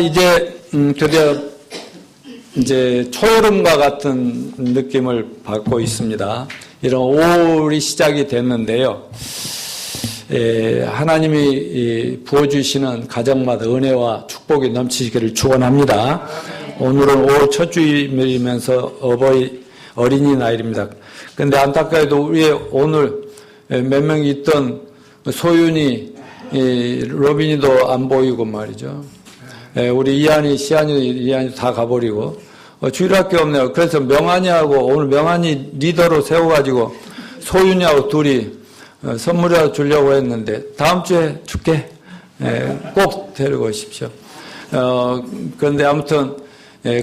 이제 드디어 이제 초여름과 같은 느낌을 받고 있습니다. 이런 5월이 시작이 됐는데요. 하나님이 부어주시는 가정마다 은혜와 축복이 넘치기를 축원합니다. 오늘은 5월 첫 주일이면서 어린이날입니다. 그런데 안타깝게도 우리 오늘 몇 명 있던 소윤이, 로빈이도 안 보이고 말이죠. 우리 이한이, 이한이 다 가버리고 주일학교 없네요. 그래서 명한이하고 오늘 명한이 리더로 세워가지고 소윤이하고 둘이 선물이라도 주려고 했는데 다음 주에 줄게. 꼭 데리고 오십시오. 그런데 아무튼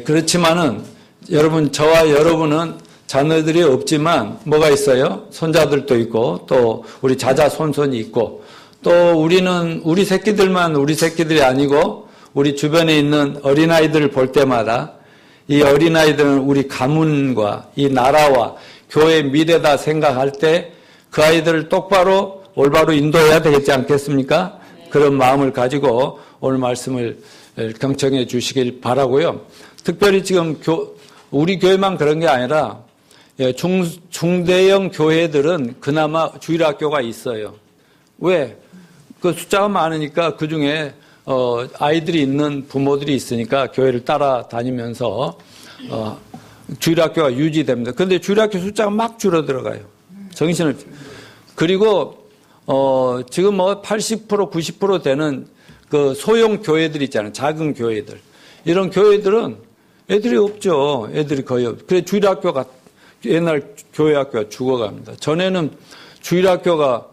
그렇지만은 여러분, 저와 여러분은 자녀들이 없지만 뭐가 있어요? 손자들도 있고 또 우리 자자손손이 있고 또 우리는 우리 새끼들만 우리 새끼들이 아니고 우리 주변에 있는 어린아이들을 볼 때마다 이 어린아이들은 우리 가문과 이 나라와 교회의 미래다 생각할 때 그 아이들을 똑바로 올바로 인도해야 되겠지 않겠습니까? 그런 마음을 가지고 오늘 말씀을 경청해 주시길 바라고요. 특별히 지금 우리 교회만 그런 게 아니라 중대형 교회들은 그나마 주일학교가 있어요. 왜? 그 숫자가 많으니까 그 중에 아이들이 있는 부모들이 있으니까 교회를 따라다니면서 주일학교가 유지됩니다. 그런데 주일학교 숫자가 막 줄어들어가요. 정신을. 그리고 지금 뭐 80% 90% 되는 그 소형 교회들 있잖아요. 작은 교회들. 이런 교회들은 애들이 없죠. 애들이 거의 없죠. 그래 주일학교가 옛날 교회학교가 죽어갑니다. 전에는 주일학교가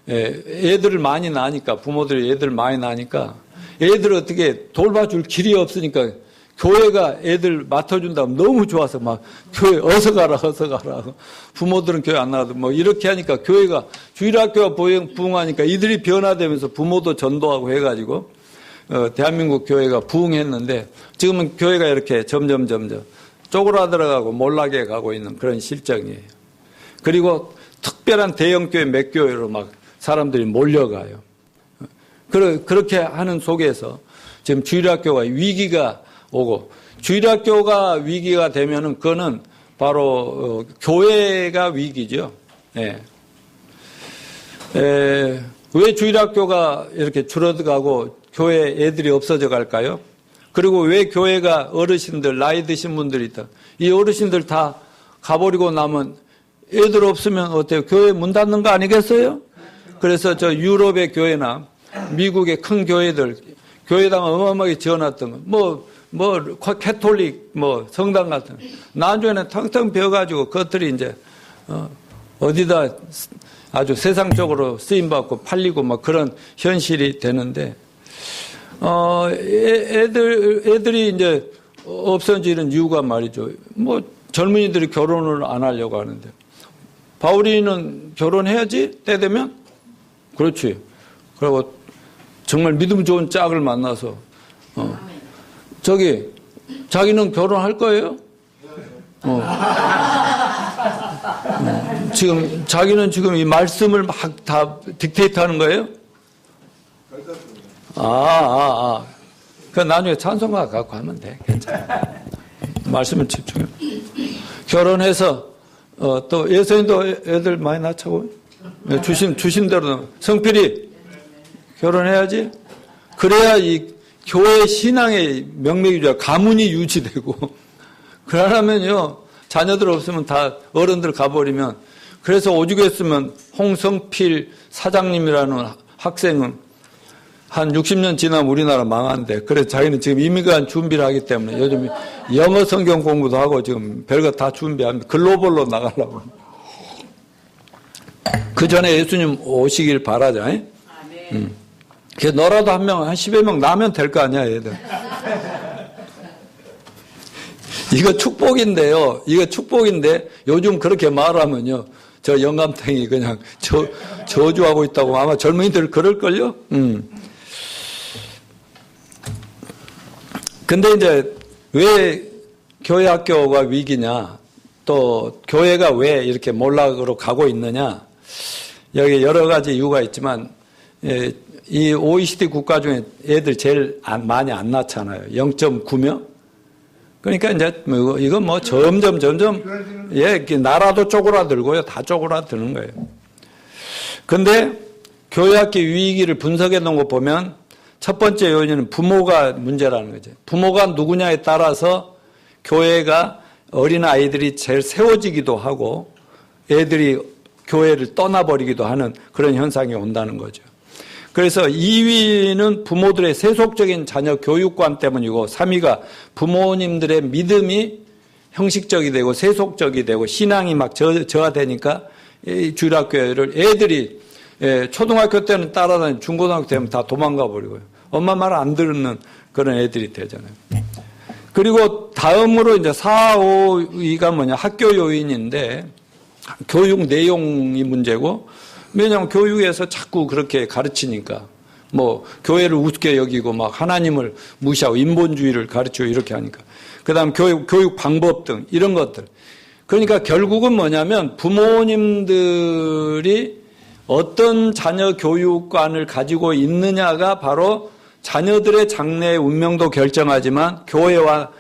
애들을 많이 낳으니까 부모들이 애들 많이 낳으니까 애들 어떻게 돌봐줄 길이 없으니까 교회가 애들 맡아준다면 너무 좋아서 막 교회 어서 가라 부모들은 교회 안 나가도 뭐 이렇게 하니까 교회가 주일학교가 부흥하니까 이들이 변화되면서 부모도 전도하고 해가지고 대한민국 교회가 부흥했는데 지금은 교회가 이렇게 점점 쪼그라들어가고 몰락해 가고 있는 그런 실정이에요. 그리고 특별한 대형교회 몇 교회로 막 사람들이 몰려가요. 그렇게 하는 속에서 지금 주일학교가 위기가 오고 주일학교가 위기가 되면은 그거는 바로 교회가 위기죠. 네. 왜 주일학교가 이렇게 줄어들어가고 교회 애들이 없어져 갈까요? 그리고 왜 교회가 어르신들 나이 드신 분들이 있다. 이 어르신들 다 가버리고 나면 애들 없으면 어때요? 교회 문 닫는 거 아니겠어요? 그래서 저 유럽의 교회나 미국의 큰 교회들 교회당 어마어마하게 지어놨던 거 뭐 캐톨릭 성당 같은 나중에는 텅텅 비어가지고 그것들이 이제 어디다 아주 세상적으로 쓰임받고 팔리고 막 그런 현실이 되는데 애들이 이제 없어지는 이유가 말이죠. 뭐 젊은이들이 결혼을 안 하려고 하는데 바울이는 결혼해야지 때 되면 그렇지. 그리고 정말 믿음 좋은 짝을 만나서 자기는 결혼할 거예요? 자기는 지금 이 말씀을 막 다 딕테이트 하는 거예요? 그 나중에 찬송가 갖고 하면 돼. 괜찮아. 말씀을 집중해. 결혼해서, 또 예선이도 애들 많이 낳자고. 주신 대로. 성필이 결혼해야지. 그래야 이 교회 신앙의 명맥이죠. 가문이 유지되고. 그러려면요, 자녀들 없으면 다 어른들 가버리면. 그래서 오죽했으면 홍성필 사장님이라는 학생은 한 60년 지나면 우리나라 망한대. 그래서 자기는 지금 이민간 준비를 하기 때문에 요즘 영어 성경 공부도 하고 지금 별거 다 준비합니다. 글로벌로 나가려고. 그 전에 예수님 오시길 바라자. 그래서 너라도 한 10여 명 나면 될 거 아니야, 얘들. 이거 축복인데요. 이거 축복인데 요즘 그렇게 말하면요. 저 영감탱이 그냥 저주하고 있다고 아마 젊은이들 그럴걸요? 근데 이제 왜 교회 학교가 위기냐, 또 교회가 왜 이렇게 몰락으로 가고 있느냐, 여기 여러 가지 이유가 있지만, 이 OECD 국가 중에 애들 제일 많이 안 낳잖아요. 0.9명? 그러니까 이제 이거 뭐 점점 예, 나라도 쪼그라들고요. 다 쪼그라드는 거예요. 근데 교회학교 위기를 분석해 놓은 거 보면 첫 번째 요인은 부모가 문제라는 거죠. 부모가 누구냐에 따라서 교회가 어린아이들이 제일 세워지기도 하고 애들이 교회를 떠나버리기도 하는 그런 현상이 온다는 거죠. 그래서 2위는 부모들의 세속적인 자녀 교육관 때문이고 3위가 부모님들의 믿음이 형식적이 되고 세속적이 되고 신앙이 막 저하되니까 주일학교를 애들이 초등학교 때는 따라다니고 중고등학교 때는 다 도망가 버리고요. 엄마 말 안 듣는 그런 애들이 되잖아요. 그리고 다음으로 이제 4, 5위가 뭐냐 학교 요인인데 교육 내용이 문제고 왜냐하면 교육에서 자꾸 그렇게 가르치니까 뭐 교회를 우습게 여기고 막 하나님을 무시하고 인본주의를 가르치고 이렇게 하니까 그다음 교육 방법 등 이런 것들 그러니까 결국은 뭐냐면 부모님들이 어떤 자녀 교육관을 가지고 있느냐가 바로 자녀들의 장래의 운명도 결정하지만 교회와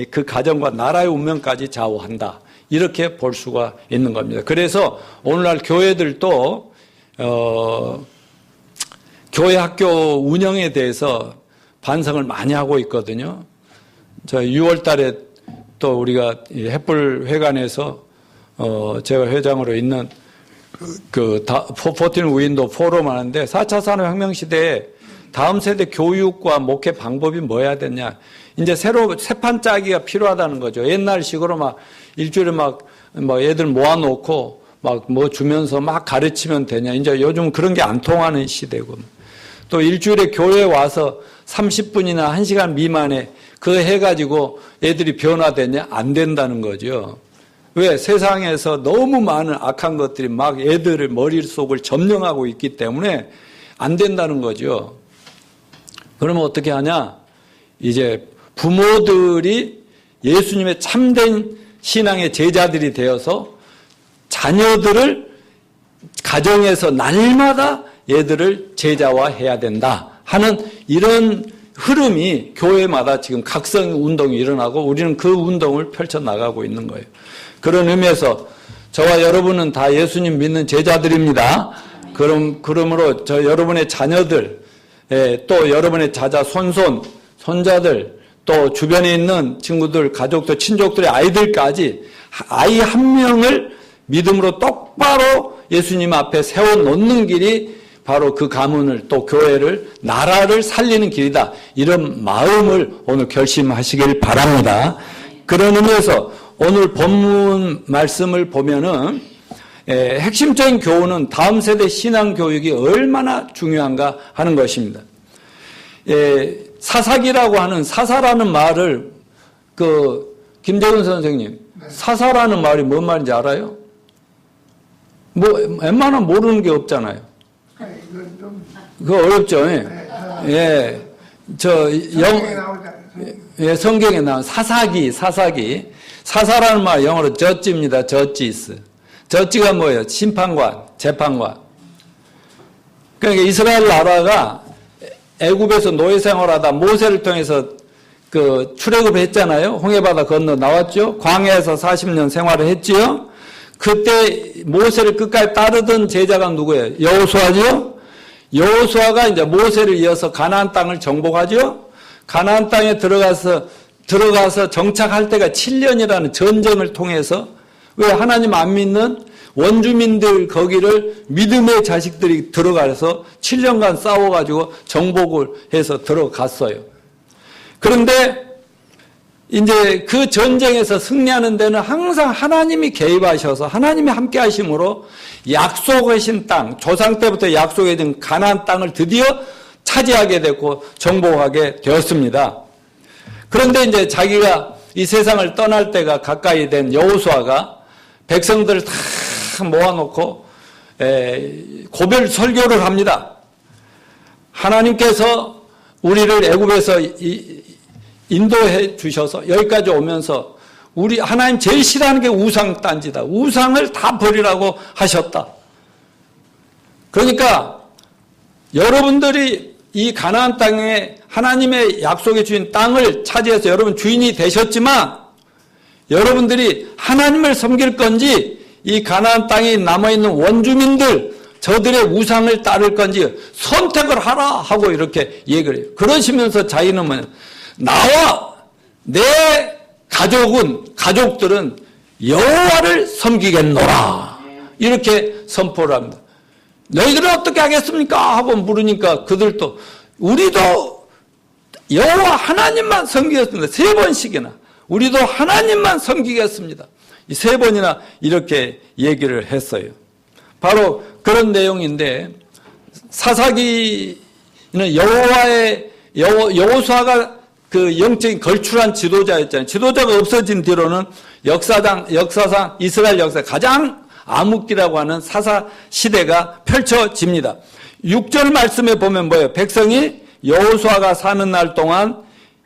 그 가정과 나라의 운명까지 좌우한다. 이렇게 볼 수가 있는 겁니다. 그래서 오늘날 교회들도 교회 학교 운영에 대해서 반성을 많이 하고 있거든요. 저 6월 달에 또 우리가 햇불 회관에서 제가 회장으로 있는 그 14 윈도 포럼 하는데 4차 산업혁명 시대에 다음 세대 교육과 목회 방법이 뭐여야 되냐. 이제 새로 새판 짜기가 필요하다는 거죠. 옛날식으로 막 일주일에 막 애들 모아놓고 막 뭐 주면서 막 가르치면 되냐. 이제 요즘 그런 게 안 통하는 시대고. 또 일주일에 교회에 와서 30분이나 1시간 미만에 그거 해가지고 애들이 변화되냐? 안 된다는 거죠. 왜? 세상에서 너무 많은 악한 것들이 막 애들의 머릿속을 점령하고 있기 때문에 안 된다는 거죠. 그러면 어떻게 하냐? 이제 부모들이 예수님의 참된 신앙의 제자들이 되어서 자녀들을 가정에서 날마다 얘들을 제자화해야 된다 하는 이런 흐름이 교회마다 지금 각성 운동이 일어나고 우리는 그 운동을 펼쳐나가고 있는 거예요. 그런 의미에서 저와 여러분은 다 예수님 믿는 제자들입니다. 그러므로 여러분의 자녀들, 또 여러분의 자자, 손자들, 또 주변에 있는 친구들, 가족들, 친족들의 아이들까지 아이 한 명을 믿음으로 똑바로 예수님 앞에 세워놓는 길이 바로 그 가문을 또 교회를 나라를 살리는 길이다. 이런 마음을 오늘 결심하시길 바랍니다. 그런 의미에서 오늘 본문 말씀을 보면은 핵심적인 교훈은 다음 세대 신앙 교육이 얼마나 중요한가 하는 것입니다. 사사기라고 하는 사사라는 말을 김재훈 선생님 사사라는 말이 뭔 말인지 알아요? 뭐 웬만하면 모르는 게 없잖아요. 그거 어렵죠. 예. 성경에 나온 사사기. 사사라는 말 영어로 저지입니다. 저지스. 저지가 뭐예요? 심판관, 재판관. 그러니까 이스라엘 나라가 애굽에서 노예 생활하다 모세를 통해서 출애굽했잖아요. 홍해바다 건너 나왔죠. 광야에서 40년 생활을 했지요. 그때 모세를 끝까지 따르던 제자가 누구예요? 여호수아죠. 여호수아가 이제 모세를 이어서 가나안 땅을 정복하죠. 가나안 땅에 들어가서 정착할 때가 7년이라는 전쟁을 통해서 왜 하나님 안 믿는 원주민들 거기를 믿음의 자식들이 들어가서 7년간 싸워가지고 정복을 해서 들어갔어요. 그런데 이제 그 전쟁에서 승리하는 데는 항상 하나님이 개입하셔서 하나님이 함께 하심으로 약속하신 땅, 조상 때부터 약속해진 가나안 땅을 드디어 차지하게 됐고 정복하게 되었습니다. 그런데 이제 자기가 이 세상을 떠날 때가 가까이 된 여호수아가 백성들을 다 모아놓고 고별 설교를 합니다. 하나님께서 우리를 애굽에서 인도해 주셔서 여기까지 오면서 우리 하나님 제일 싫어하는 게 우상 딴지다. 우상을 다 버리라고 하셨다. 그러니까 여러분들이 이 가나안 땅에 하나님의 약속해 주신 땅을 차지해서 여러분 주인이 되셨지만 여러분들이 하나님을 섬길 건지 이 가나안 땅에 남아있는 원주민들 저들의 우상을 따를 건지 선택을 하라 하고 이렇게 얘기를 해요. 그러시면서 자기는 뭐냐, 나와 내 가족들은 여호와를 섬기겠노라 이렇게 선포를 합니다. 너희들은 어떻게 하겠습니까? 하고 물으니까 그들도 우리도 여호와 하나님만 섬기겠습니다. 3번씩이나 우리도 하나님만 섬기겠습니다. 이 3번이나 이렇게 얘기를 했어요. 바로 그런 내용인데 사사기는 여호수아가 그 영적인 걸출한 지도자였잖아요. 지도자가 없어진 뒤로는 역사상 이스라엘 역사 가장 암흑기라고 하는 사사 시대가 펼쳐집니다. 6절 말씀에 보면 뭐예요? 백성이 여호수아가 사는 날 동안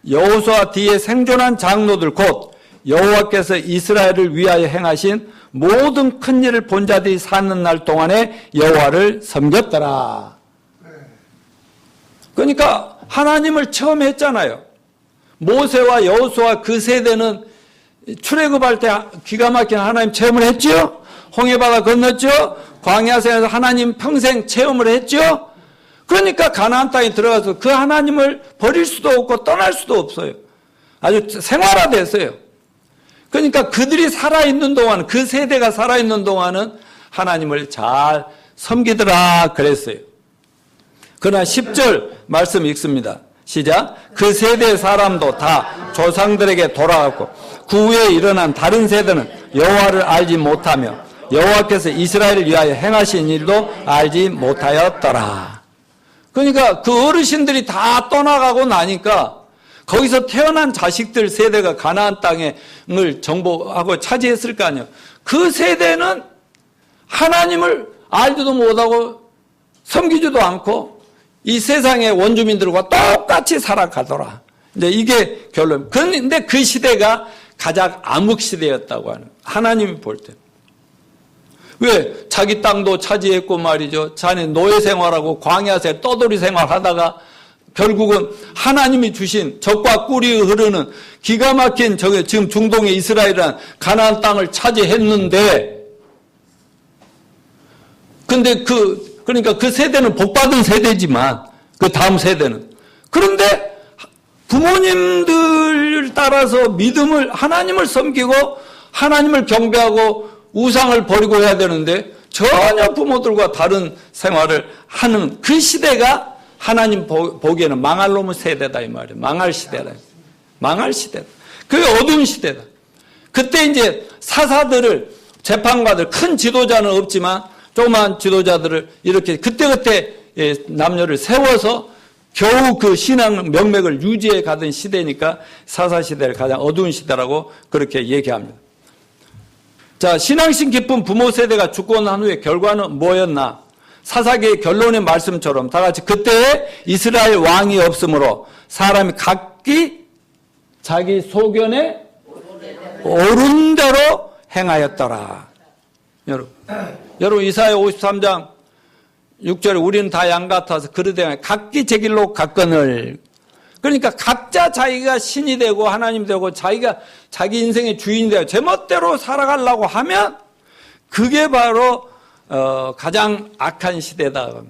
여호수아 뒤에 생존한 장로들 곧 여호와께서 이스라엘을 위하여 행하신 모든 큰 일을 본 자들이 사는 날 동안에 여호와를 섬겼더라. 그러니까 하나님을 처음 했잖아요. 모세와 여호수아 그 세대는 출애굽할 때 기가 막힌 하나님 체험을 했죠. 홍해바다 건넜죠. 광야생에서 하나님 평생 체험을 했죠. 그러니까 가나안 땅에 들어가서 그 하나님을 버릴 수도 없고 떠날 수도 없어요. 아주 생활화됐어요. 그러니까 그들이 살아있는 동안, 그 세대가 살아있는 동안은 하나님을 잘 섬기더라 그랬어요. 그러나 10절 말씀 읽습니다. 시작. 그 세대의 사람도 다 조상들에게 돌아갔고 그 후에 일어난 다른 세대는 여호와를 알지 못하며 여호와께서 이스라엘을 위하여 행하신 일도 알지 못하였더라. 그러니까 그 어르신들이 다 떠나가고 나니까 거기서 태어난 자식들 세대가 가나안 땅을 정복하고 차지했을 거 아니에요. 그 세대는 하나님을 알지도 못하고 섬기지도 않고 이 세상의 원주민들과 똑같이 살아가더라. 이제 이게 결론. 그런데 그 시대가 가장 암흑 시대였다고 하는. 하나님이 볼 때. 왜? 자기 땅도 차지했고 말이죠. 자네 노예 생활하고 광야세 떠돌이 생활하다가 결국은 하나님이 주신 적과 꿀이 흐르는 기가 막힌 지금 중동의 이스라엘이란 가나안 땅을 차지했는데 근데 그러니까 그 세대는 복받은 세대지만 그 다음 세대는 그런데 부모님들 따라서 믿음을 하나님을 섬기고 하나님을 경배하고 우상을 버리고 해야 되는데 전혀 부모들과 다른 생활을 하는 그 시대가 하나님 보기에는 망할 놈의 세대다 이 말이에요. 망할 시대다. 망할 시대다. 그게 어두운 시대다. 그때 이제 사사들을 재판관들 큰 지도자는 없지만 조그만 지도자들을 이렇게 그때그때 남녀를 세워서 겨우 그 신앙 명맥을 유지해 가던 시대니까 사사시대를 가장 어두운 시대라고 그렇게 얘기합니다. 자, 신앙심 깊은 부모 세대가 죽고 난 후에 결과는 뭐였나? 사사기의 결론의 말씀처럼 다 같이 그때에 이스라엘 왕이 없으므로 사람이 각기 자기 소견에 옳은 대로 행하였더라. 여러분 이사야 53장 6절에 우리는 다 양 같아서 그러되 각기 제 길로 갔거늘. 그러니까 각자 자기가 신이 되고 하나님 되고 자기가 자기 인생의 주인이 되고 제멋대로 살아가려고 하면 그게 바로 가장 악한 시대다.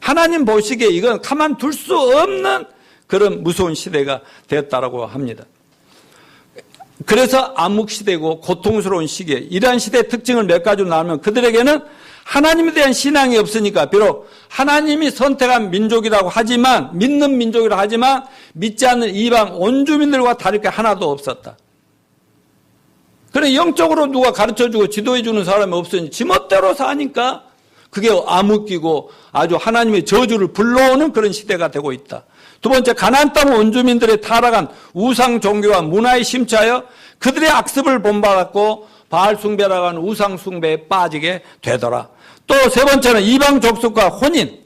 하나님 보시기에 이건 가만둘 수 없는 그런 무서운 시대가 되었다라고 합니다. 그래서 암흑시대고 고통스러운 시기에 이러한 시대의 특징을 몇 가지로 나누면 그들에게는 하나님에 대한 신앙이 없으니까 비록 하나님이 선택한 민족이라고 하지만 믿는 민족이라고 하지만 믿지 않는 이방 원주민들과 다를 게 하나도 없었다. 그래 영적으로 누가 가르쳐주고 지도해주는 사람이 없으니 지멋대로 사니까 그게 암흑기고 아주 하나님의 저주를 불러오는 그런 시대가 되고 있다. 두 번째, 가나안 땅 원주민들의 타락한 우상 종교와 문화에 심취하여 그들의 악습을 본받았고 바알 숭배라고 하는 우상 숭배에 빠지게 되더라. 또 세 번째는 이방 족속과 혼인,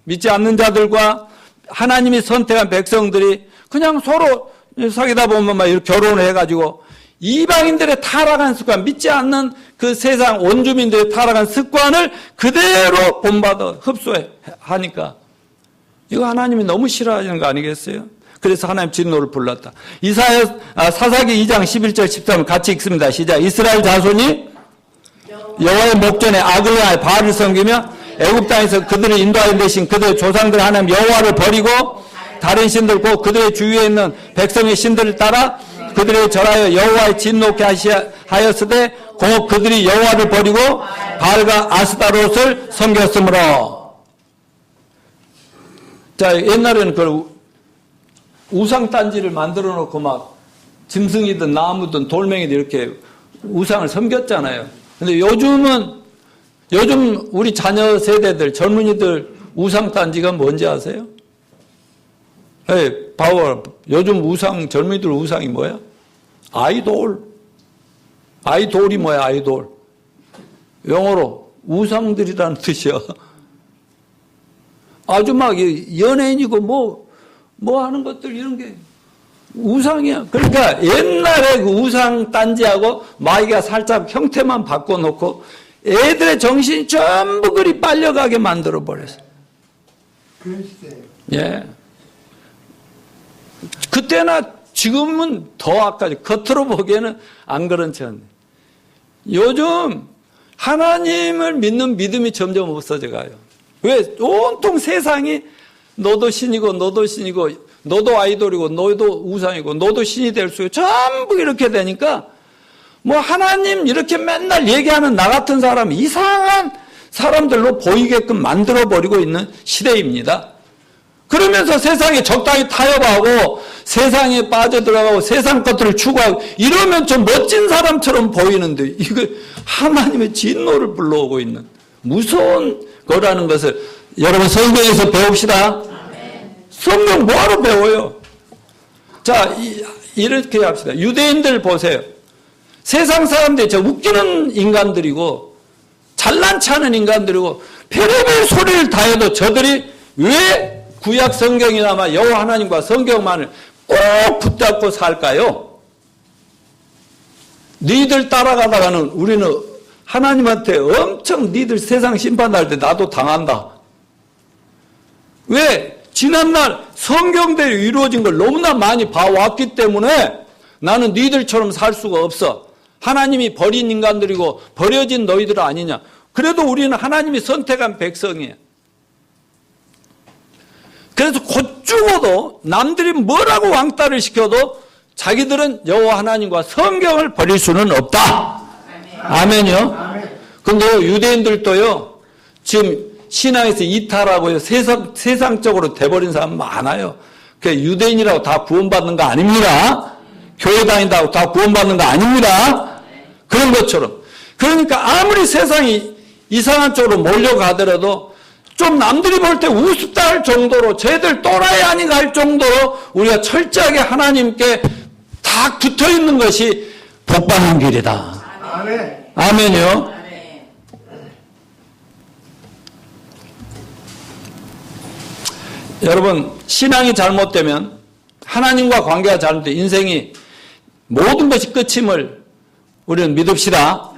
믿지 않는 자들과 하나님이 선택한 백성들이 그냥 서로 사귀다 보면 막 이렇게 결혼을 해가지고 이방인들의 타락한 습관, 믿지 않는 그 세상 원주민들의 타락한 습관을 그대로 본받아 흡수하니까 이거 하나님이 너무 싫어하시는 거 아니겠어요? 그래서 하나님 진노를 불렀다. 사사기 2장 11절 13절 같이 읽습니다. 시작. 이스라엘 자손이 여호와의 목전에 악을 행하여 바알을 섬기며 애굽 땅에서 그들을 인도하여 내신 그들의 조상들 하나님 여호와를 버리고 다른 신들 곧 그들의 주위에 있는 백성의 신들을 따라 그들의 절하여 여호와의 진노케 하였으되 곧 그들이 여호와를 버리고 바알과 아스타롯을 섬겼으므로. 자, 옛날에는 그 우상단지를 만들어 놓고 막 짐승이든 나무든 돌멩이든 이렇게 우상을 섬겼잖아요. 근데 요즘 우리 자녀 세대들, 젊은이들 우상단지가 뭔지 아세요? 봐봐. 요즘 젊은이들 우상이 뭐야? 아이돌. 아이돌이 뭐야, 아이돌? 영어로 우상들이라는 뜻이야. 아주 막 연예인이고 뭐 하는 것들 이런 게 우상이야. 그러니까 옛날에 그 우상 단지하고 마귀가 살짝 형태만 바꿔놓고 애들의 정신이 전부 그리 빨려가게 만들어 버렸어. 그런 시대예요. 예. 그때나 지금은 더 악하죠. 겉으로 보기에는 안 그런 척. 요즘 하나님을 믿는 믿음이 점점 없어져 가요. 왜? 온통 세상이 너도 신이고 너도 신이고 너도 아이돌이고 너도 우상이고 너도 신이 될 수 있고 전부 이렇게 되니까 뭐 하나님 이렇게 맨날 얘기하는 나 같은 사람 이상한 사람들로 보이게끔 만들어버리고 있는 시대입니다. 그러면서 세상에 적당히 타협하고 세상에 빠져들어가고 세상 것들을 추구하고 이러면 좀 멋진 사람처럼 보이는데 이거 하나님의 진노를 불러오고 있는 무서운 거라는 것을 여러분 성경에서 배웁시다. 성경 뭐하러 배워요? 자, 이렇게 합시다. 유대인들 보세요. 세상 사람들이 저 웃기는 인간들이고 잘난 체하는 인간들이고 별의별 소리를 다 해도 저들이 왜 구약 성경이나마 여호와 하나님과 성경만을 꼭 붙잡고 살까요? 니들 따라가다가는 우리는 하나님한테 엄청 니들 세상 심판할 때 나도 당한다. 왜? 지난날 성경대로 이루어진 걸 너무나 많이 봐왔기 때문에 나는 니들처럼 살 수가 없어. 하나님이 버린 인간들이고 버려진 너희들 아니냐. 그래도 우리는 하나님이 선택한 백성이에요. 그래서 곧 죽어도 남들이 뭐라고 왕따를 시켜도 자기들은 여호와 하나님과 성경을 버릴 수는 없다. 아멘이요. 근데 유대인들도요 지금 신앙에서 이탈하고요 세상적으로 돼버린 사람 많아요. 유대인이라고 다 구원받는 거 아닙니다. 교회 다닌다고 다 구원받는 거 아닙니다. 그런 것처럼. 그러니까 아무리 세상이 이상한 쪽으로 몰려가더라도 좀 남들이 볼 때 우습다 할 정도로 쟤들 또라이 아닌가 할 정도로 우리가 철저하게 하나님께 다 붙어있는 것이 복받는 길이다. 아멘. 아멘이요. 여러분 신앙이 잘못되면 하나님과 관계가 잘못되면 인생이 모든 것이 끝임을 우리는 믿읍시다.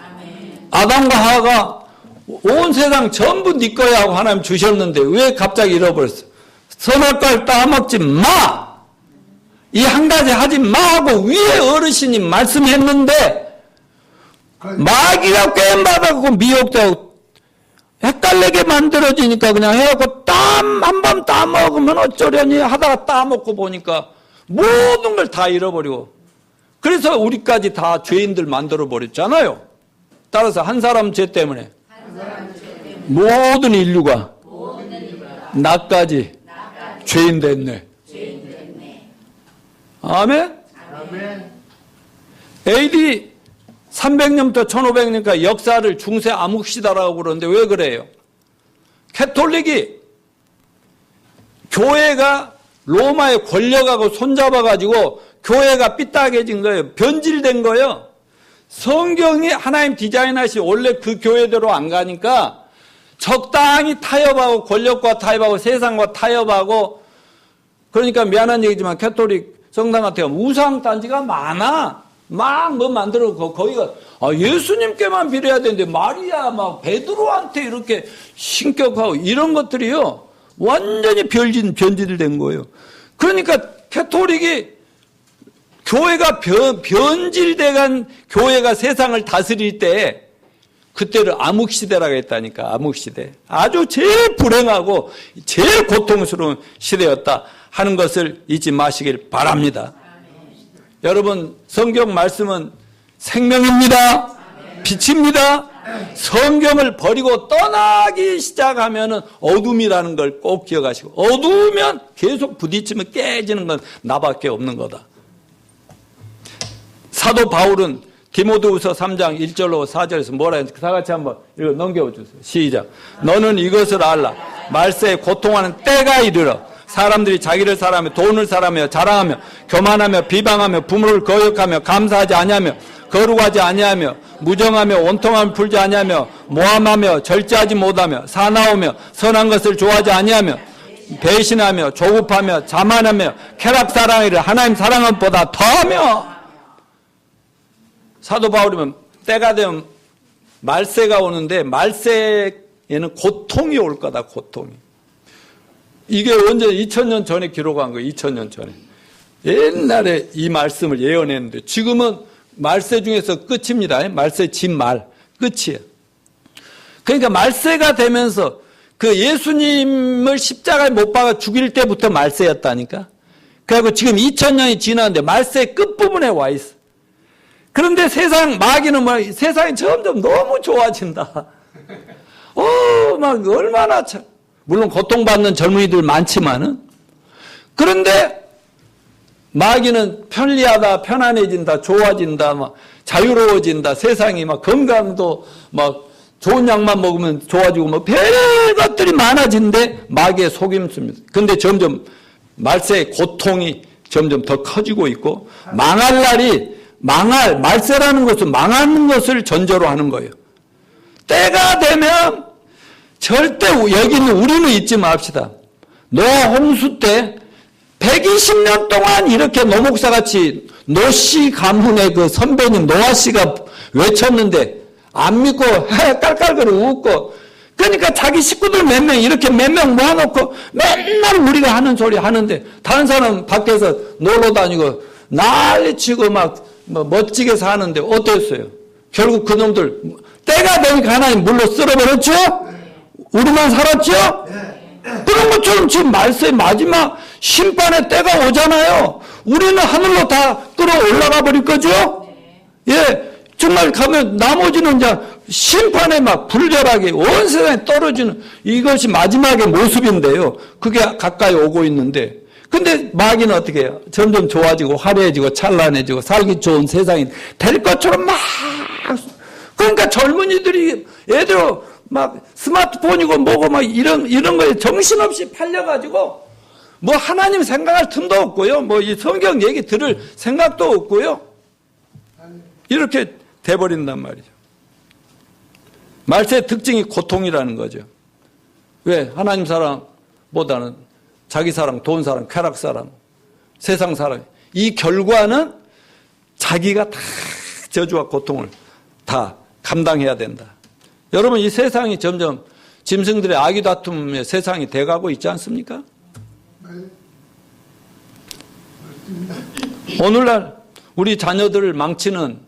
아담과 하와가 온 세상 전부 네 거야 하고 하나님 주셨는데 왜 갑자기 잃어버렸어? 선악과를 따먹지 마! 이 한 가지 하지 마 하고 위에 어르신이 말씀했는데 마귀가 꿰임받아갖고 미혹되고 헷갈리게 만들어지니까 그냥 해갖고 한 번 따먹으면 어쩌려니 하다가 따먹고 보니까 모든 걸 다 잃어버리고 그래서 우리까지 다 죄인들 만들어버렸잖아요. 따라서 한 사람 죄 때문에 모든 인류가 나까지 죄인 됐네. 아멘? AD 300년부터 1500년까지 역사를 중세 암흑시다라고 그러는데 왜 그래요? 캐톨릭이 교회가 로마의 권력하고 손잡아가지고 교회가 삐딱해진 거예요. 변질된 거예요. 성경이 하나님 디자인하신 원래 그 교회대로 안 가니까 적당히 타협하고 권력과 타협하고 세상과 타협하고 그러니까 미안한 얘기지만 캐톨릭 성당 같은 경우 우상단지가 많아. 막 뭐 만들어 거기가 예수님께만 빌어야 되는데 마리아 막 베드로한테 이렇게 신격하고 이런 것들이요 완전히 변질된 거예요. 그러니까 캐톨릭이 교회가 변질돼간 교회가 세상을 다스릴 때 그때를 암흑시대라고 했다니까. 암흑시대. 아주 제일 불행하고 제일 고통스러운 시대였다 하는 것을 잊지 마시길 바랍니다. 여러분, 성경 말씀은 생명입니다. 빛입니다. 성경을 버리고 떠나기 시작하면 어둠이라는 걸 꼭 기억하시고, 어두우면 계속 부딪히면 깨지는 건 나밖에 없는 거다. 사도 바울은 디모데후서 3장 1절로 4절에서 뭐라 했는지 다 같이 한번 이거 넘겨주세요. 시작. 너는 이것을 알라. 말세에 고통하는 때가 이르러 사람들이 자기를 사랑하며 돈을 사랑하며 자랑하며 교만하며 비방하며 부모를 거역하며 감사하지 아니하며 거룩하지 아니하며 무정하며 원통함을 풀지 아니하며 모함하며 절제하지 못하며 사나우며 선한 것을 좋아하지 아니하며 배신하며 조급하며 자만하며 쾌락사랑이를 하나님 사랑한 것보다 더하며. 사도 바울이면 때가 되면 말세가 오는데 말세에는 고통이 올 거다. 고통이. 이게 언제 2000년 전에 기록한 거예요. 2000년 전에. 옛날에 이 말씀을 예언했는데 지금은 말세 중에서 끝입니다. 말세 진말 끝이에요. 그러니까 말세가 되면서 그 예수님을 십자가에 못 박아 죽일 때부터 말세였다니까. 그리고 지금 2000년이 지났는데 말세 끝부분에 와 있어. 그런데 마귀는 세상이 점점 너무 좋아진다. 막 얼마나 참. 물론 고통받는 젊은이들 많지만은. 그런데 마귀는 편리하다, 편안해진다, 좋아진다, 막 자유로워진다, 세상이 막 건강도 막 좋은 약만 먹으면 좋아지고 뭐 별 것들이 많아진데 마귀의 속임수입니다. 근데 점점 말세의 고통이 점점 더 커지고 있고 말세라는 것은 망하는 것을 전제로 하는 거예요. 때가 되면 절대 여기는 우리는 잊지 맙시다. 노아 홍수 때 120년 동안 이렇게 노목사같이 노씨 가문의 그 선배님 노아 씨가 외쳤는데 안 믿고 깔깔거리고 웃고 그러니까 자기 식구들 몇 명 이렇게 몇 명 모아놓고 맨날 우리가 하는 소리 하는데 다른 사람 밖에서 놀러 다니고 난리치고 막 멋지게 사는데 어땠어요? 결국 그놈들 때가 되니까 하나님 물로 쓸어버렸죠? 우리만 살았죠? 그런 것처럼 지금 말세의 마지막 심판의 때가 오잖아요. 우리는 하늘로 다 끌어올라가 버릴 거죠? 예, 정말 가면 나머지는 이제 심판에 막 불결하게 온 세상에 떨어지는 이것이 마지막의 모습인데요. 그게 가까이 오고 있는데 근데 마귀는 어떻게 해요? 점점 좋아지고 화려해지고 찬란해지고 살기 좋은 세상이 될 것처럼 막 그러니까 젊은이들이 애들 막 스마트폰이고 뭐고 막 이런 거에 정신없이 팔려가지고 뭐 하나님 생각할 틈도 없고요. 뭐 이 성경 얘기 들을 생각도 없고요. 이렇게 돼버린단 말이죠. 말세의 특징이 고통이라는 거죠. 왜? 하나님 사랑보다는 자기 사랑, 돈 사랑, 쾌락 사랑, 세상 사랑. 이 결과는 자기가 다 저주와 고통을 다 감당해야 된다. 여러분 이 세상이 점점 짐승들의 악의 다툼의 세상이 돼가고 있지 않습니까? 오늘날 우리 자녀들을 망치는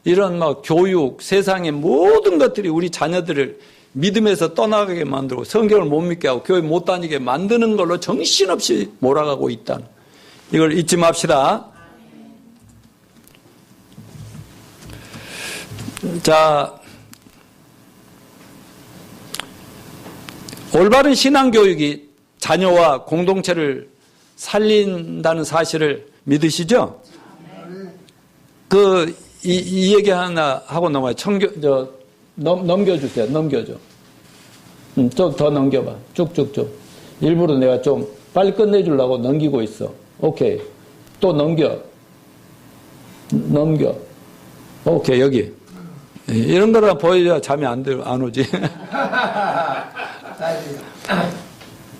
이런 막 교육, 세상의 모든 것들이 우리 자녀들을 믿음에서 떠나가게 만들고 성경을 못 믿게 하고 교회 못 다니게 만드는 걸로 정신없이 몰아가고 있다는 이걸 잊지 맙시다. 자, 올바른 신앙교육이 자녀와 공동체를 살린다는 사실을 믿으시죠? 이 얘기 하나 하고 넘어가요. 넘겨주세요. 넘겨줘. 좀 더 넘겨봐. 쭉쭉쭉. 일부러 내가 좀 빨리 끝내주려고 넘기고 있어. 오케이. 또 넘겨. 오케이, 여기. 이런 거랑 보여줘야 잠이 안 오지.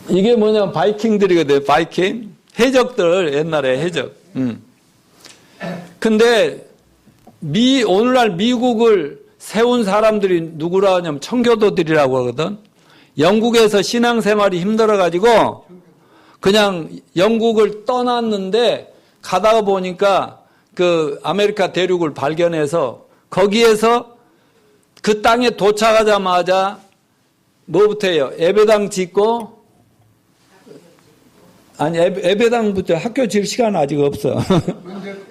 이게 뭐냐면 바이킹들이거든. 바이킹. 해적들, 옛날에 해적. 근데 오늘날 미국을 세운 사람들이 누구라 하냐면 청교도들이라고 하거든. 영국에서 신앙생활이 힘들어가지고 그냥 영국을 떠났는데 가다가 보니까 그 아메리카 대륙을 발견해서 거기에서 그 땅에 도착하자마자 뭐부터 해요? 예배당 짓고 아니 예배당부터 학교 질 시간 아직 없어.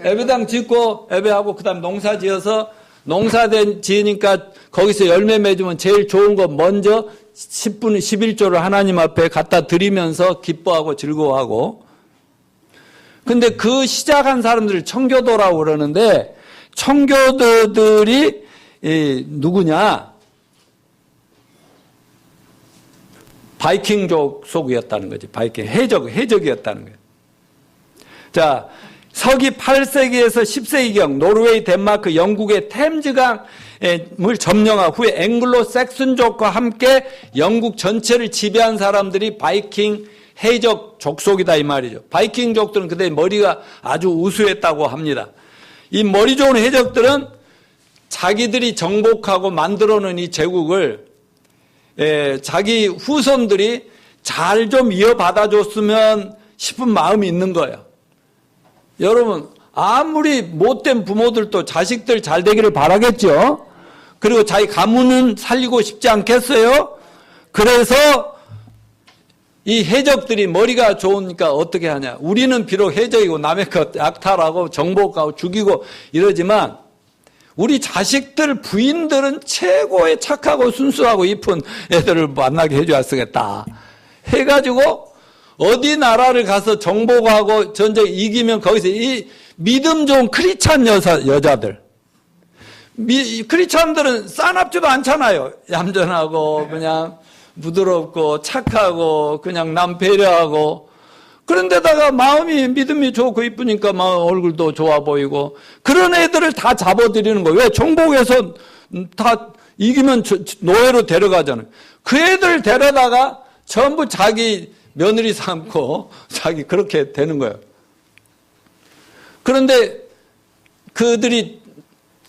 예배당 짓고 예배하고 그다음 농사 지어서 농사 지으니까 거기서 열매 맺으면 제일 좋은 거 먼저 10분 11조를 하나님 앞에 갖다 드리면서 기뻐하고 즐거워하고. 근데 그 시작한 사람들을 청교도라고 그러는데 청교도들이 누구냐? 바이킹족 속이었다는 거지. 바이킹 해적이었다는 거예요. 자, 서기 8세기에서 10세기경 노르웨이, 덴마크, 영국의 템즈강을 점령한 후에 앵글로색슨족과 함께 영국 전체를 지배한 사람들이 바이킹 해적 족속이다 이 말이죠. 바이킹족들은 그때 머리가 아주 우수했다고 합니다. 이 머리 좋은 해적들은 자기들이 정복하고 만들어놓은 이 제국을 자기 후손들이 잘 좀 이어받아 줬으면 싶은 마음이 있는 거예요. 여러분 아무리 못된 부모들도 자식들 잘 되기를 바라겠죠. 그리고 자기 가문은 살리고 싶지 않겠어요. 그래서 이 해적들이 머리가 좋으니까 어떻게 하냐. 우리는 비록 해적이고 남의 것 약탈하고 정복하고 죽이고 이러지만 우리 자식들 부인들은 최고의 착하고 순수하고 이쁜 애들을 만나게 해줘야 쓰겠다 해가지고 어디 나라를 가서 정복하고 전쟁 이기면 거기서 이 믿음 좋은 크리스찬 여자들 크리스찬들은 싸납지도 않잖아요. 얌전하고 그냥 부드럽고 착하고 그냥 남 배려하고 그런데다가 마음이 믿음이 좋고 이쁘니까 얼굴도 좋아 보이고 그런 애들을 다 잡아들이는 거예요. 왜? 정복해서 다 이기면 노예로 데려가잖아요. 그 애들 데려다가 전부 자기 며느리 삼고 자기 그렇게 되는 거예요. 그런데 그들이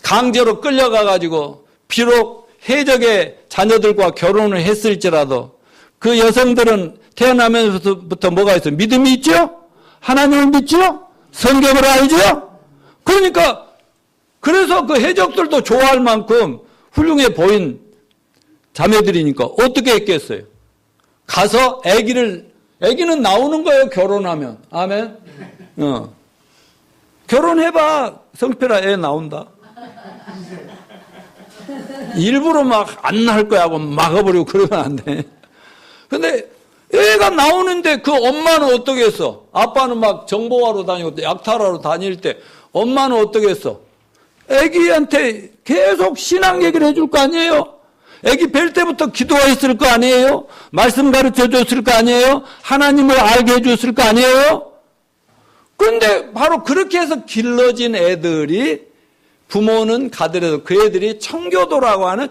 강제로 끌려가가지고 비록 해적의 자녀들과 결혼을 했을지라도 그 여성들은 태어나면서부터 뭐가 있어요? 믿음이 있죠? 하나님을 믿죠? 성경을 알죠? 그러니까 그래서 그 해적들도 좋아할 만큼 훌륭해 보인 자매들이니까 어떻게 했겠어요? 가서 아기는 나오는 거예요. 결혼하면. 아멘. 결혼해봐. 성필아 애 나온다. 일부러 막 안 날 거야 하고 막아버리고 그러면 안 돼. 근데 애가 나오는데 그 엄마는 어떻게 했어? 아빠는 막 정보하러 다니고 약탈하러 다닐 때 엄마는 어떻게 했어? 애기한테 계속 신앙 얘기를 해줄 거 아니에요? 애기 뵐 때부터 기도했을 거 아니에요? 말씀 가르쳐 줬을 거 아니에요? 하나님을 알게 해줬을 거 아니에요? 그런데 바로 그렇게 해서 길러진 애들이 부모는 가더라도 그 애들이 청교도라고 하는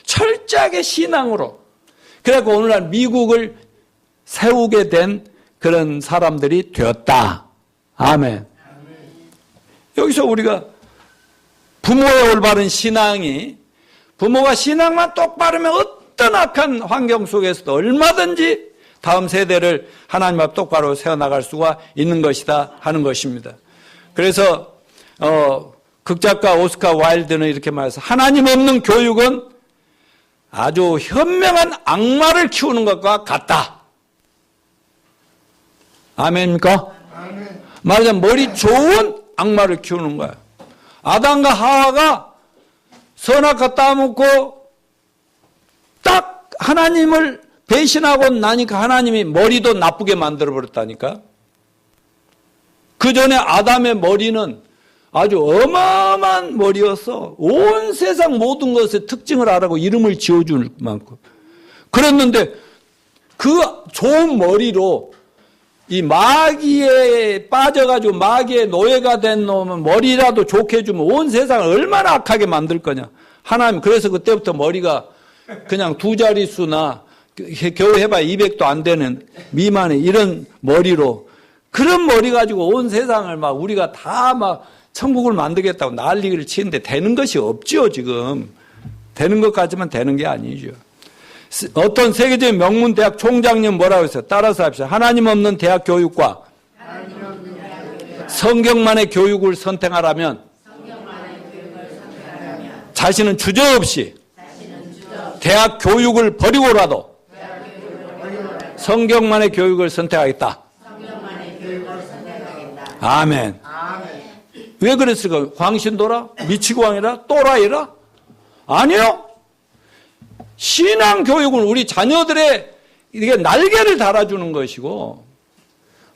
철저하게 신앙으로 그래서 오늘날 미국을 세우게 된 그런 사람들이 되었다. 아멘. 여기서 우리가 부모의 올바른 신앙이 부모가 신앙만 똑바르면 어떤 악한 환경 속에서도 얼마든지 다음 세대를 하나님 앞 똑바로 세워나갈 수가 있는 것이다 하는 것입니다. 그래서 극작가 오스카 와일드는 이렇게 말해서 하나님 없는 교육은 아주 현명한 악마를 키우는 것과 같다. 아멘입니까? 아멘. 말하자면 머리 좋은 악마를 키우는 거야. 아담과 하와가 선악과 따먹고 딱 하나님을 배신하고 나니까 하나님이 머리도 나쁘게 만들어버렸다니까. 그 전에 아담의 머리는 아주 어마어마한 머리였어. 온 세상 모든 것의 특징을 알아고 이름을 지어줄 만큼. 그랬는데 그 좋은 머리로 이 마귀에 빠져가지고 마귀의 노예가 된 놈은 머리라도 좋게 해주면 온 세상을 얼마나 악하게 만들 거냐. 하나님 그래서 그때부터 머리가 그냥 두 자릿수나 겨우 해봐야 200도 안 되는 미만의 이런 머리로 그런 머리 가지고 온 세상을 막 우리가 다 막 천국을 만들겠다고 난리를 치는데 되는 것이 없죠, 지금. 되는 것 같지만 되는 게 아니죠. 어떤 세계적인 명문 대학 총장님 뭐라고 했어요? 따라서 합시다. 하나님 없는 대학 교육과 성경만의 교육을 선택하라면 자신은 주저없이 대학 교육을 버리고라도 성경만의 교육을 선택하겠다. 아멘. 왜 그랬을까? 광신도라? 미치광이라? 또라이라? 아니요. 신앙교육은 우리 자녀들의 이게 날개를 달아주는 것이고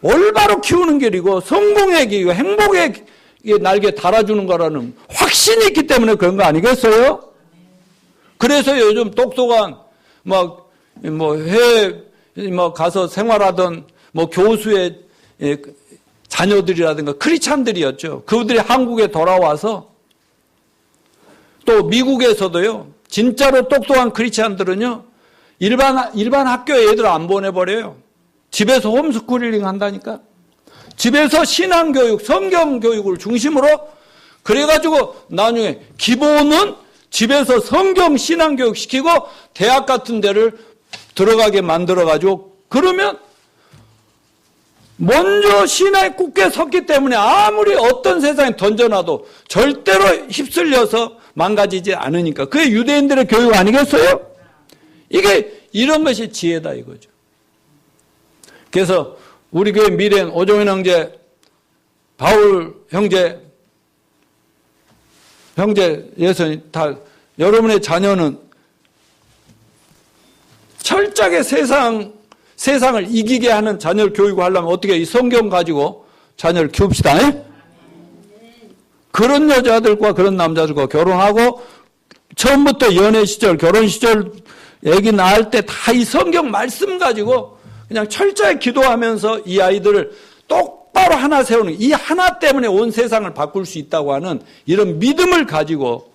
올바로 키우는 길이고 성공의 길이고 행복의 날개 달아주는 거라는 확신이 있기 때문에 그런 거 아니겠어요? 그래서 요즘 똑똑한 해외 가서 생활하던 교수의 자녀들이라든가 크리스찬들이었죠. 그들이 한국에 돌아와서 또 미국에서도요. 진짜로 똑똑한 크리스찬들은요. 일반 학교에 애들 안 보내버려요. 집에서 홈스쿨링 한다니까. 집에서 신앙교육, 성경교육을 중심으로 그래가지고 나중에 기본은 집에서 성경 신앙교육 시키고 대학 같은 데를 들어가게 만들어가지고 그러면 먼저 신앙에 굳게 섰기 때문에 아무리 어떤 세상에 던져놔도 절대로 휩쓸려서 망가지지 않으니까. 그게 유대인들의 교육 아니겠어요? 이게 이런 것이 지혜다 이거죠. 그래서 우리 교회 미래는 오종현 형제, 바울 형제 예선이 다 여러분의 자녀는 철저하게 세상을 이기게 하는 자녀를 교육하려면 어떻게 이 성경 가지고 자녀를 키웁시다. 그런 여자들과 그런 남자들과 결혼하고 처음부터 연애 시절, 결혼 시절 애기 낳을 때 다 이 성경 말씀 가지고 그냥 철저히 기도하면서 이 아이들을 똑바로 하나 세우는 이 하나 때문에 온 세상을 바꿀 수 있다고 하는 이런 믿음을 가지고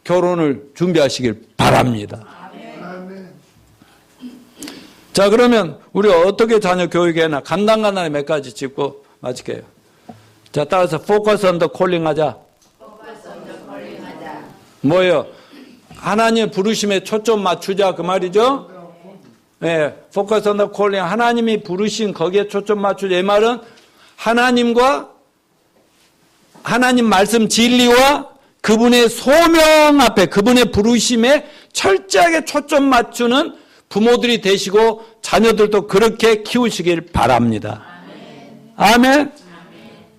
결혼을 준비하시길 바랍니다. 자, 그러면 우리가 어떻게 자녀 교육해나 간단하게 몇 가지 짚고 마칠게요. 자, 따라서 focus on the calling 하자. 뭐예요? 하나님의 부르심에 초점 맞추자 그 말이죠. 네, focus on the calling. 하나님이 부르신 거기에 초점 맞추자. 이 말은 하나님과 하나님 말씀 진리와 그분의 소명 앞에 그분의 부르심에 철저하게 초점 맞추는 부모들이 되시고 자녀들도 그렇게 키우시길 바랍니다. 아멘.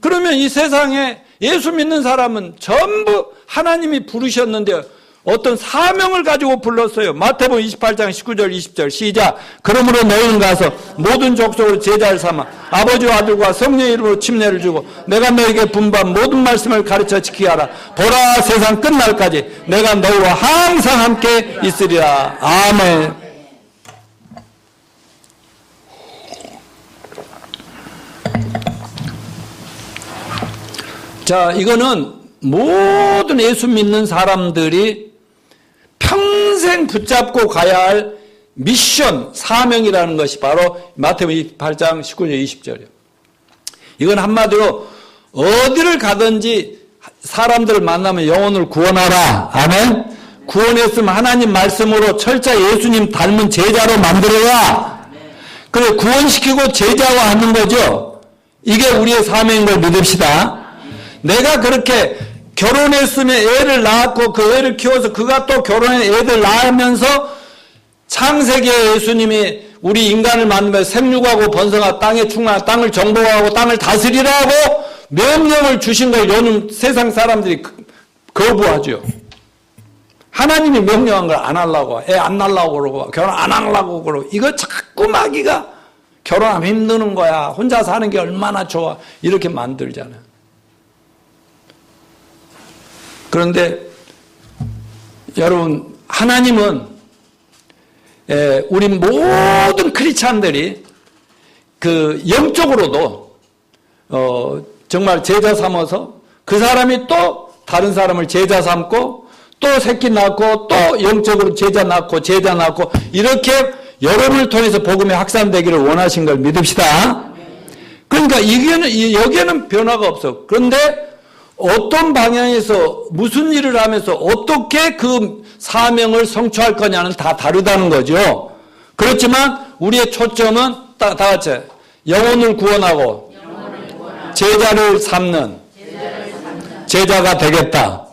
그러면 이 세상에 예수 믿는 사람은 전부 하나님이 부르셨는데 어떤 사명을 가지고 불렀어요. 마태복음 28장 19절 20절 시작. 그러므로 너희는 가서 모든 족속으로 제자를 삼아 아버지와 아들과 성령의 이름으로 침례를 주고 내가 너희에게 분부한 모든 말씀을 가르쳐 지키게 하라. 보라 세상 끝날까지 내가 너희와 항상 함께 있으리라. 아멘. 자, 이거는 모든 예수 믿는 사람들이 평생 붙잡고 가야 할 미션, 사명이라는 것이 바로 마태복음 28장 19절 20절이에요. 이건 한마디로 어디를 가든지 사람들을 만나면 영혼을 구원하라. 아멘. 구원했으면 하나님 말씀으로 철저히 예수님 닮은 제자로 만들어라. 그래 구원시키고 제자화하는 거죠. 이게 우리의 사명인 걸 믿읍시다. 내가 그렇게 결혼했으면 애를 낳았고 그 애를 키워서 그가 또 결혼해 애들 낳으면서 창세기에 예수님이 우리 인간을 만들며 생육하고 번성하고 땅에 충만하고 땅을 정복하고 땅을 다스리라고 명령을 주신 걸 요즘 세상 사람들이 거부하죠. 하나님이 명령한 걸 안 하려고 애 안 낳으려고 그러고 결혼 안 하려고 그러고 이거 자꾸 마귀가 결혼하면 힘드는 거야. 혼자 사는 게 얼마나 좋아. 이렇게 만들잖아요. 그런데 여러분 하나님은 우리 모든 크리스찬들이 그 영적으로도 정말 제자 삼아서 그 사람이 또 다른 사람을 제자 삼고 또 새끼 낳고 또 영적으로 제자 낳고 이렇게 여러분을 통해서 복음이 확산되기를 원하신 걸 믿읍시다. 그러니까 여기에는 변화가 없어. 그런데 어떤 방향에서 무슨 일을 하면서 어떻게 그 사명을 성취할 거냐는 다 다르다는 거죠. 그렇지만 우리의 초점은 다 같이 영혼을 구원하고 제자를 삼는 제자가 되겠다.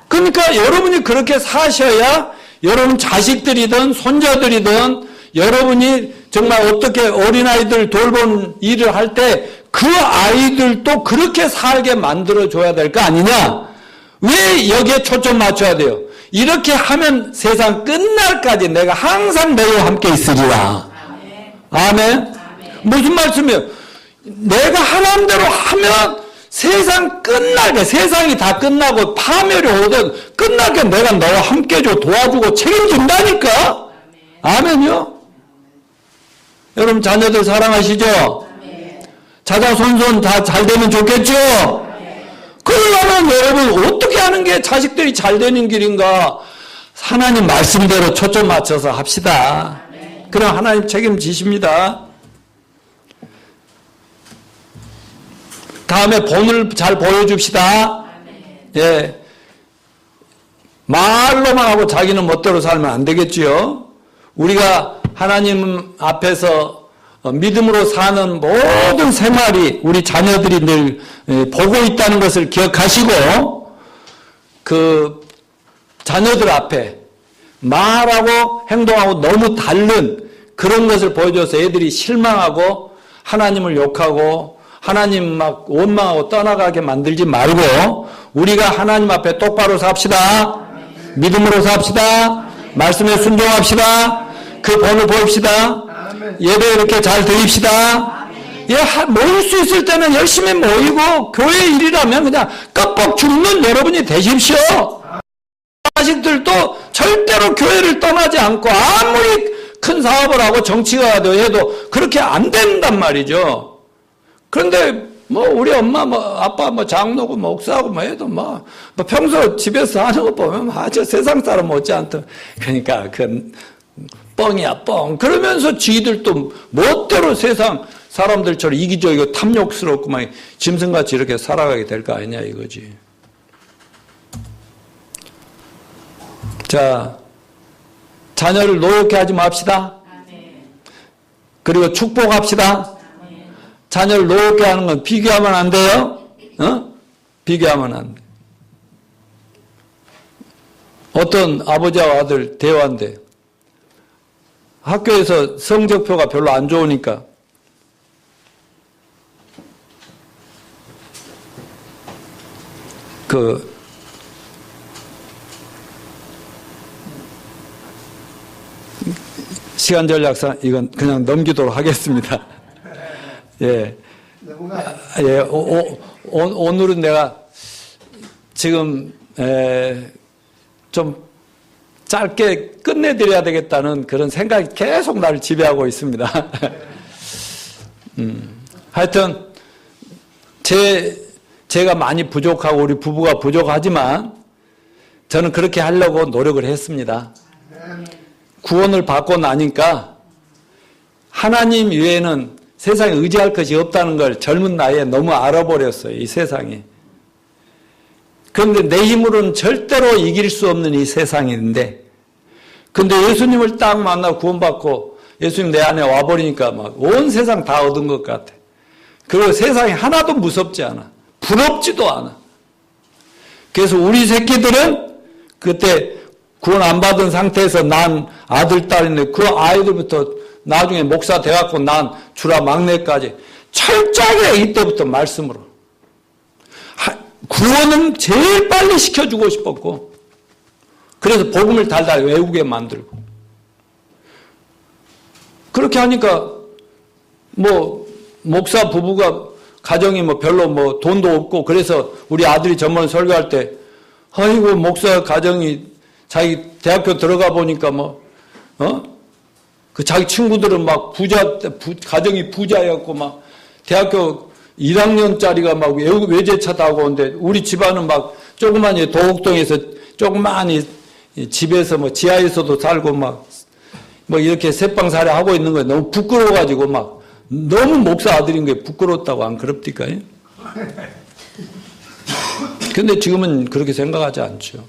그러니까 여러분이 그렇게 사셔야 여러분 자식들이든 손자들이든 여러분이 정말 어떻게 어린아이들 돌보는 일을 할 때 그 아이들도 그렇게 살게 만들어줘야 될 거 아니냐? 왜 여기에 초점 맞춰야 돼요? 이렇게 하면 세상 끝날까지 내가 항상 너희와 함께 있으리라. 아멘. 무슨 말씀이에요? 내가 하나님대로 하면 세상 끝나게, 세상이 다 끝나고 파멸이 오든 끝나게 내가 너와 함께 해줘 도와주고 책임진다니까? 아멘요? 여러분 자녀들 사랑하시죠? 자자손손 다 잘 되면 좋겠죠? 그러려면 여러분 어떻게 하는 게 자식들이 잘 되는 길인가? 하나님 말씀대로 초점 맞춰서 합시다. 그럼 하나님 책임지십니다. 다음에 본을 잘 보여줍시다. 예. 말로만 하고 자기는 멋대로 살면 안 되겠지요. 우리가 하나님 앞에서 믿음으로 사는 모든 생활이 우리 자녀들이 늘 보고 있다는 것을 기억하시고 그 자녀들 앞에 말하고 행동하고 너무 다른 그런 것을 보여줘서 애들이 실망하고 하나님을 욕하고 하나님 막 원망하고 떠나가게 만들지 말고 우리가 하나님 앞에 똑바로 삽시다. 믿음으로 삽시다. 말씀에 순종합시다. 그 본을 보입시다. 예배 이렇게 잘 드립시다. 예, 모일 수 있을 때는 열심히 모이고 교회 일이라면 그냥 껍벅 죽는 여러분이 되십시오. 자식들도 절대로 교회를 떠나지 않고 아무리 큰 사업을 하고 정치가 해도 그렇게 안 된단 말이죠. 그런데 뭐 우리 엄마 뭐 아빠 뭐 장로고 목사고 뭐 해도 뭐 평소 집에서 하는 거 보면 아주 세상 사람 못지않다. 그러니까 그 뻥이야 뻥. 그러면서 지들도 멋대로 세상 사람들처럼 이기적이고 탐욕스럽고 막 짐승같이 이렇게 살아가게 될 거 아니냐 이거지. 자, 자녀를 노엽게 하지 맙시다. 그리고 축복합시다. 자녀를 노엽게 하는 건 비교하면 안 돼요. 비교하면 안 돼. 어떤 아버지와 아들 대화인데 학교에서 성적표가 별로 안 좋으니까 그 시간 전략상 이건 그냥 넘기도록 하겠습니다. 예. 예. 오늘은 내가 지금 좀 짧게 끝내드려야 되겠다는 그런 생각이 계속 나를 지배하고 있습니다. 하여튼 제가 많이 부족하고 우리 부부가 부족하지만 저는 그렇게 하려고 노력을 했습니다. 구원을 받고 나니까 하나님 외에는 세상에 의지할 것이 없다는 걸 젊은 나이에 너무 알아버렸어요. 이 세상에. 그런데 내 힘으로는 절대로 이길 수 없는 이 세상인데 근데 예수님을 딱 만나고 구원받고 예수님 내 안에 와버리니까 막 온 세상 다 얻은 것 같아. 그리고 세상이 하나도 무섭지 않아. 부럽지도 않아. 그래서 우리 새끼들은 그때 구원 안 받은 상태에서 난 아들, 딸인데 그 아이들부터 나중에 목사 돼갖고 난 주라 막내까지 철저하게 이때부터 말씀으로 구원은 제일 빨리 시켜주고 싶었고 그래서 복음을 달달 외우게 만들고 그렇게 하니까 뭐 목사 부부가 가정이 뭐 별로 뭐 돈도 없고 그래서 우리 아들이 전번 설교할 때 아이고 목사 가정이 자기 대학교 들어가 보니까 그 자기 친구들은 막 가정이 부자였고 막 대학교 1학년짜리가 막 외제차 타고 오는데 우리 집안은 막 조그만 도곡동에서 조그만 집에서 뭐 지하에서도 살고 막 뭐 이렇게 새빵살이 하고 있는 거예요. 너무 부끄러워가지고 막 너무 목사 아들인 게 부끄럽다고 안 그럽니까? 근데 지금은 그렇게 생각하지 않죠.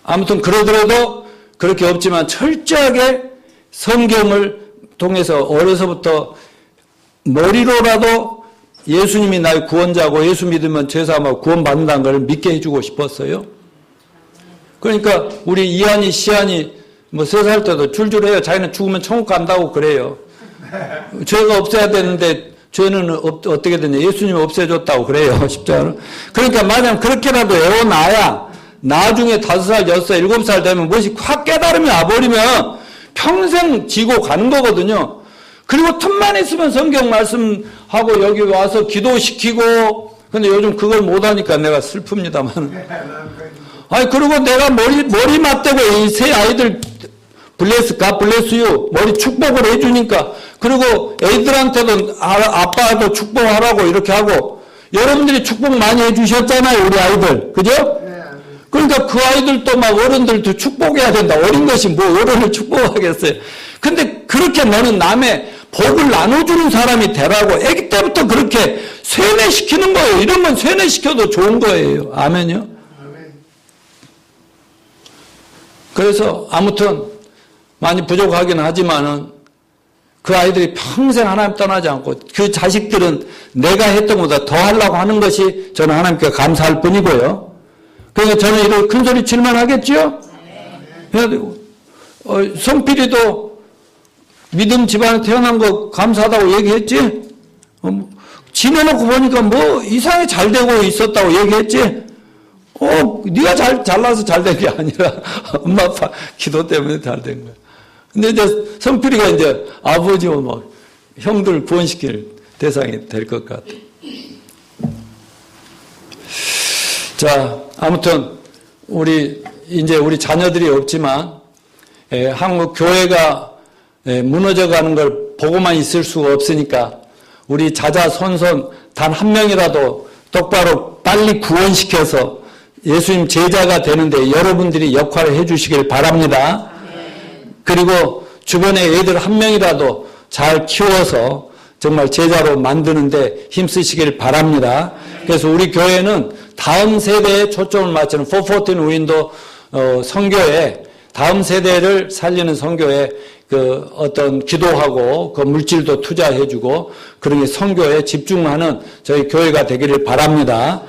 아무튼 그러더라도 그렇게 없지만 철저하게 성경을 통해서 어려서부터 머리로라도 예수님이 나의 구원자고 예수 믿으면 죄사함하고 구원받는다는 걸 믿게 해주고 싶었어요. 그러니까 우리 이한이 시한이 뭐 3살 때도 줄줄해요. 자기는 죽으면 천국 간다고 그래요. 죄가 없어야 되는데 죄는 어떻게 되냐. 예수님이 없애줬다고 그래요. 십자가는. 그러니까 만약 그렇게라도 애워놔야 나중에 5살, 6살, 7살 되면 무엇이 확 깨달음이 와버리면 평생 지고 가는 거거든요. 그리고 틈만 있으면 성경 말씀하고 여기 와서 기도시키고, 근데 요즘 그걸 못하니까 내가 슬픕니다만. 아니, 그리고 내가 머리 맞대고 이 세 아이들 갓 블레스 유 머리 축복을 해주니까, 그리고 애들한테도 아빠도 축복하라고 이렇게 하고, 여러분들이 축복 많이 해주셨잖아요, 우리 아이들. 그죠? 그러니까 그 아이들도 막 어른들도 축복해야 된다. 어린 것이 뭐 어른을 축복하겠어요. 근데 그렇게 너는 남의 복을 나눠주는 사람이 되라고 아기 때부터 그렇게 세뇌시키는 거예요. 이러면 세뇌시켜도 좋은 거예요. 아멘요? 그래서 아무튼 많이 부족하긴 하지만은 그 아이들이 평생 하나님 떠나지 않고 그 자식들은 내가 했던 것보다 더 하려고 하는 것이 저는 하나님께 감사할 뿐이고요. 그러니까 저는 이런 큰 소리 칠만 하겠죠? 해야 되고. 성필이도 믿음 집안에 태어난 거 감사하다고 얘기했지? 지내놓고 보니까 뭐 이상하게 잘 되고 있었다고 얘기했지? 네가 잘나서 잘 된 게 아니라 엄마 아빠 기도 때문에 잘 된 거야. 근데 이제 성필이가 이제 아버지와 막 형들 구원시킬 대상이 될 것 같아. 자, 아무튼 이제 우리 자녀들이 없지만 한국 교회가 무너져가는 걸 보고만 있을 수가 없으니까 우리 자자손손 단 한 명이라도 똑바로 빨리 구원시켜서 예수님 제자가 되는데 여러분들이 역할을 해주시길 바랍니다. 그리고 주변에 애들 한 명이라도 잘 키워서 정말 제자로 만드는데 힘쓰시길 바랍니다. 그래서 우리 교회는 다음 세대에 초점을 맞추는 414 윈도 선교에 다음 세대를 살리는 선교에 그 어떤 기도하고 그 물질도 투자해주고 그런 선교에 집중하는 저희 교회가 되기를 바랍니다.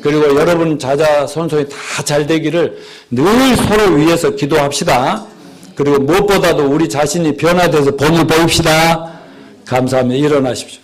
그리고 여러분 자자손손이 다 잘 되기를 늘 서로 위해서 기도합시다. 그리고 무엇보다도 우리 자신이 변화돼서 본을 보입시다. 감사합니다. 일어나십시오.